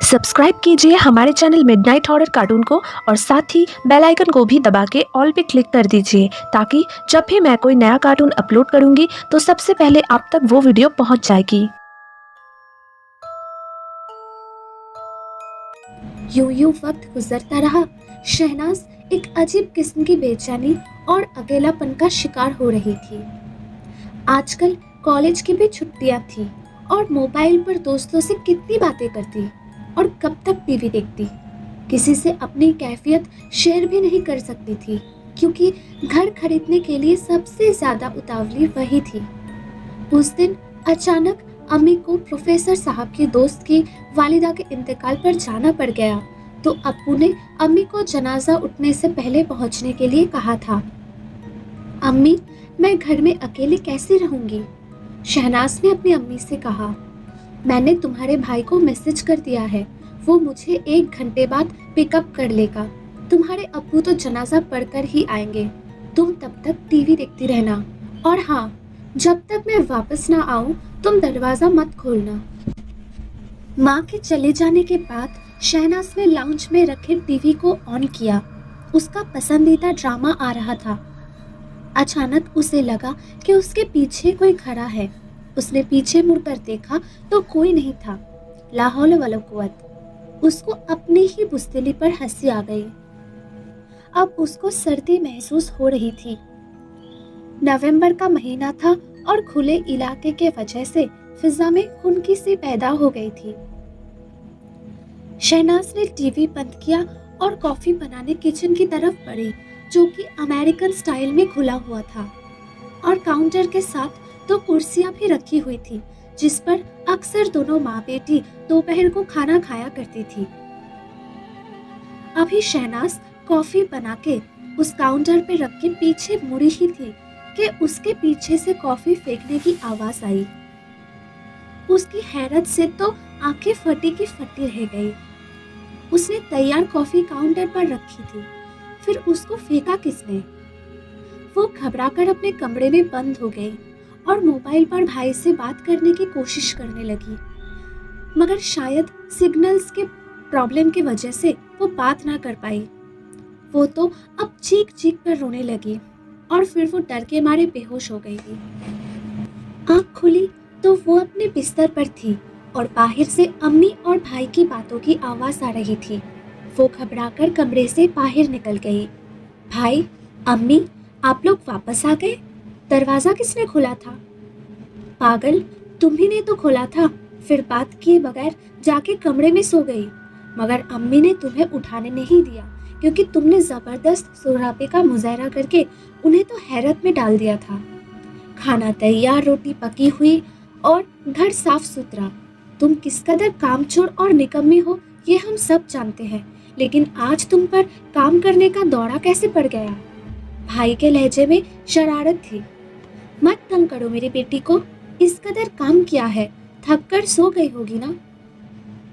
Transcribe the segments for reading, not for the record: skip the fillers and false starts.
Subscribe कीजिए हमारे channel midnight horror cartoon को और साथ ही बेल आइकन को भी दबा के ऑल पे क्लिक कर दीजिए ताकि जब भी मैं कोई नया कार्टून अपलोड करूंगी तो सबसे पहले आप तक वो वीडियो पहुंच जाएगी। यूं यूं वक्त गुजरता रहा। शहनाज एक अजीब किस्म की बेचैनी और अकेलापन का शिकार हो रही थी। आजकल कॉलेज की भी छुट्टियां थी और मोबाइल पर दोस्तों से कितनी बातें करती और कब तक टीवी देखती। किसी से अपनी कैफियत शेयर भी नहीं कर सकती थी क्योंकि घर खरीदने के लिए सबसे ज्यादा उतावली वही थी। उस दिन अचानक अम्मी को प्रोफेसर साहब की दोस्त की वालिदा के इंतकाल पर जाना पड़ गया तो अप्पू ने अम्मी को जनाजा उठने से पहले पहुंचने के लिए कहा था। अम्मी, मैं घर में अकेले कैसे रहूंगी? शहनाज ने अपनी अम्मी से कहा। मैंने तुम्हारे भाई को मैसेज कर दिया है, वो मुझे 1 घंटे बाद पिकअप कर लेगा। तुम्हारे अब्बू तो जनाजा पढ़कर ही आएंगे। तुम तब तक टीवी देखती रहना और हाँ, जब तक मैं वापस ना आऊं तुम दरवाजा मत खोलना। माँ के चले जाने के बाद शहनाज ने लाउंज में रखे टीवी को ऑन किया। उसका पसंदीदा ड्रामा आ रहा था। अचानक उसे लगा कि उसके पीछे कोई खड़ा है। उसने पीछे मुड़कर देखा तो कोई नहीं था। ला हौल वला कुव्वत। उसको अपनी ही बुज़दिली पर हंसी आ गई। अब उसको सर्दी महसूस हो रही थी। नवंबर का महीना था और खुले इलाके के वजह से फिजा में खुनकी सी पैदा हो गई थी। शहनाज ने टीवी बंद किया और कॉफी बनाने किचन की तरफ बढ़ी जो कि अमेरिकन स्टाइल में खुला हुआ था और काउंटर के साथ 2 कुर्सियां भी रखी हुई थी जिस पर अक्सर दोनों माँ बेटी दोपहर को खाना खाया करती थी। अभी शहनाज कॉफी बना के उस काउंटर पे रख के पीछे मुड़ी ही थी कि उसके पीछे से कॉफी फेंकने की आवाज आई। उसकी हैरत से तो आंखें फटी की फटी रह गई। उसने तैयार कॉफी काउंटर पर रखी थी, फिर उसको फेंका किसने? वो घबराकर अपने कमरे में बंद हो गई और मोबाइल पर भाई से बात करने की कोशिश करने लगी, मगर शायद सिग्नल्स के प्रॉब्लम की वजह से वो बात ना कर पाई। वो तो अब चीख चीख कर रोने लगी और फिर वो डर के मारे बेहोश हो गई थी। आँख खुली तो वो अपने बिस्तर पर थी और बाहर से अम्मी और भाई की बातों की आवाज आ रही थी। वो घबराकर कमरे से बाहर निकल गई। भाई, अम्मी, आप लोग वापस आ गए? दरवाजा किसने खोला था? पागल, तुम्ही ने तो खोला था, फिर बात किए बगैर जाके कमरे में सो गई। मगर अम्मी ने तुम्हें उठाने नहीं दिया क्योंकि तुमने जबरदस्त सुरापे का मुजाहरा करके उन्हें तो हैरत में डाल दिया था। खाना तैयार, रोटी पकी हुई और घर साफ सुथरा। तुम किस कदर कामचोर और निकम्मी हो ये हम सब जानते हैं, लेकिन आज तुम पर काम करने का दौरा कैसे पड़ गया? भाई के लहजे में शरारत थी। मत तंग करो मेरी बेटी को, इस कदर काम किया है, थक कर सो गई होगी ना?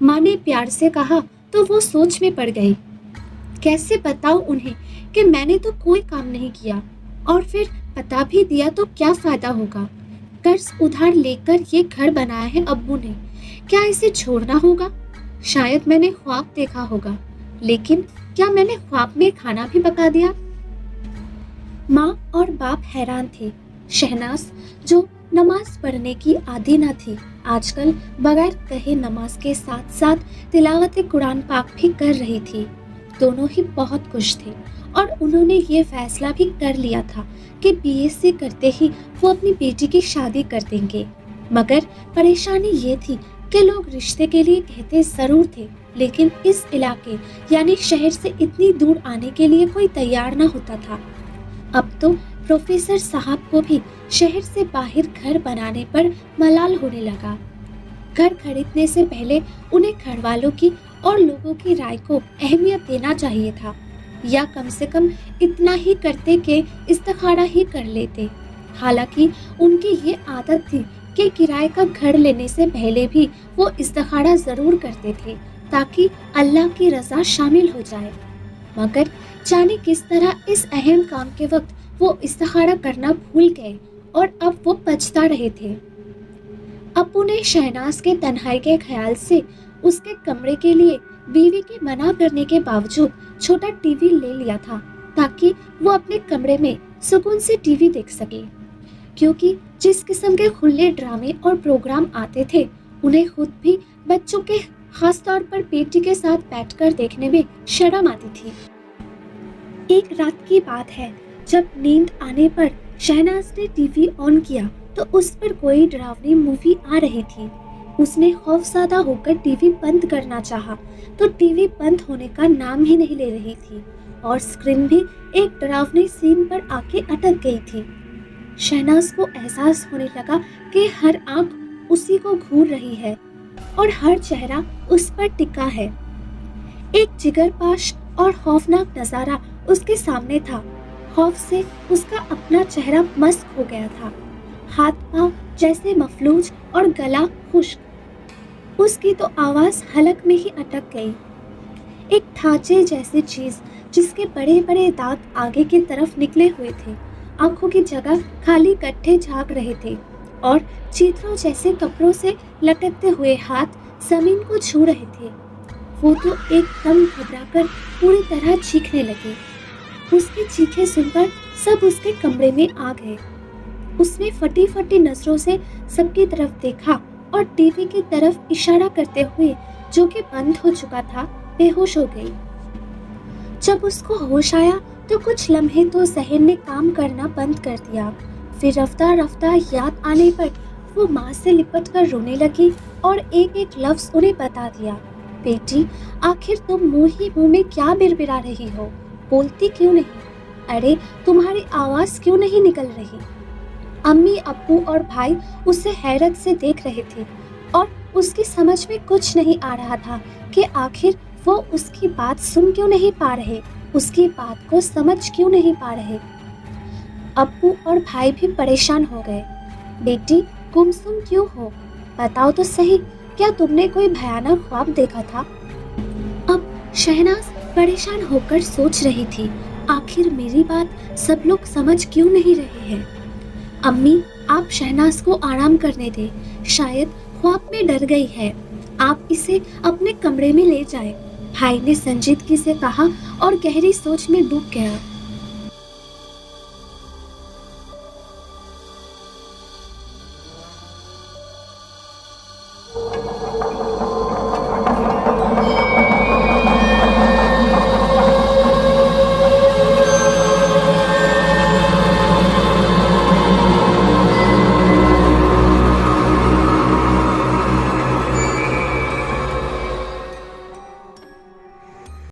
माँ ने प्यार से कहा तो वो सोच में पड़ गई। कैसे बताऊं उन्हें कि मैंने तो कोई काम नहीं किया, और फिर बता भी दिया तो क्या फायदा होगा? कर्ज उधार लेकर ये घर बनाया है अब्बू ने, क्या इसे छोड़ना होगा? शायद मैंने ख्वाब देखा होगा, लेकिन क्या मैंने ख्वाब में खाना भी पका दिया? माँ और बाप हैरान थे। शहनाज, जो नमाज पढ़ने की आदी न थी, आजकल बगैर कहे नमाज के साथ साथ तिलावत कुरान पाक भी कर रही थी। दोनों ही बहुत खुश थे और उन्होंने ये फैसला भी कर लिया था कि बीएससी करते ही वो अपनी बेटी की शादी कर देंगे। मगर परेशानी ये थी कि लोग रिश्ते के लिए कहते जरूर थे, लेकिन इस इलाके यानी शहर से इतनी दूर आने के लिए कोई तैयार ना होता था। अब तो प्रोफेसर साहब को भी शहर से बाहर घर बनाने पर मलाल होने लगा। घर खरीदने से पहले उन्हें घर वालों की और लोगों की राय को अहमियत देना चाहिए था, या कम से कम इतना ही करते कि इस्तिखारा ही कर लेते। हालांकि उनकी ये आदत थी कि किराए का घर लेने से पहले भी वो इस्तिखारा जरूर करते थे ताकि अल्लाह की रजा शामिल हो जाए। मगर जाने किस तरह इस अहम काम के वक्त वो इस्तिखारा करना भूल गए और अब वो पछता रहे थे। अप्पू ने शहनाज के तन्हाई के ख्याल से उसके कमरे के लिए बीवी के मना करने के बावजूद छोटा टीवी ले लिया था ताकि वो अपने कमरे में सुकून से टीवी देख सके, क्योंकि जिस किस्म के खुले ड्रामे और प्रोग्राम आते थे उन्हें खुद भी बच्चों के खास तौर पर बेटी के साथ बैठकर देखने में शर्म आती थी। एक रात की बात है, जब नींद आने पर शहनाज ने टीवी ऑन किया तो उस पर कोई डरावनी मूवी आ रही थी। उसने खौफज़दा होकर टीवी बंद करना चाहा तो टीवी बंद होने का नाम ही नहीं ले रही थी और स्क्रीन भी एक डरावने सीन पर आके अटक गई थी। शहनाज को एहसास होने लगा कि हर आंख उसी को घूर रही है और हर चेहरा उस पर टिका है। एक जिगरपाश और खौफनाक नजारा उसके सामने था। खौफ से उसका अपना चेहरा मस्क हो गया था, हाथ पांव जैसे मफलूज और गला खुश्क। उसकी तो आवाज हलक में ही अटक गई। एक ढांचे जैसी चीज जिसके बड़े बड़े दांत आगे की तरफ निकले हुए थे, आंखों की जगह खाली गड्ढे झांक रहे थे और चीथड़ों जैसे कपड़ों से लटकते हुए हाथ जमीन को छू रहे थे। वो तो एकदम घबराकर पूरी तरह चीखने लगी। उसकी चीखें सुनकर सब उसके कमरे में आ गए। उसने फटी फटी नजरों से सबकी तरफ देखा और टीवी की तरफ इशारा करते हुए, जो कि बंद हो चुका था, बेहोश हो गई। जब उसको होश आया तो कुछ लम्हे तो जहन ने काम करना बंद कर दिया। फिर रफ्ता रफ्ता याद आने पर वो माँ से लिपट कर रोने लगी और एक एक लफ्ज उन्हें बता दिया। बेटी, आखिर तुम मुंह ही मुंह में क्या बिरबिरा रही हो? बोलती क्यों नहीं? अरे तुम्हारी आवाज क्यों नहीं निकल रही? अम्मी, अब्बू और भाई उसे हैरत से देख रहे थे और उसकी समझ में कुछ नहीं आ रहा था कि आखिर वो उसकी बात सुन क्यों नहीं पा रहे, उसकी बात को समझ क्यों नहीं पा रहे। अब्बू और भाई भी परेशान हो गए। बेटी, गुमसुम क्यों हो? बताओ तो सही, क्या तुमने कोई भयानक ख्वाब देखा था? अब शहनाज परेशान होकर सोच रही थी, आखिर मेरी बात सब लोग समझ क्यों नहीं रहे हैं। अम्मी, आप शहनाज को आराम करने दें, शायद ख्वाब में डर गई है, आप इसे अपने कमरे में ले जाएं। भाई ने संजीदगी से कहा और गहरी सोच में डूब गया।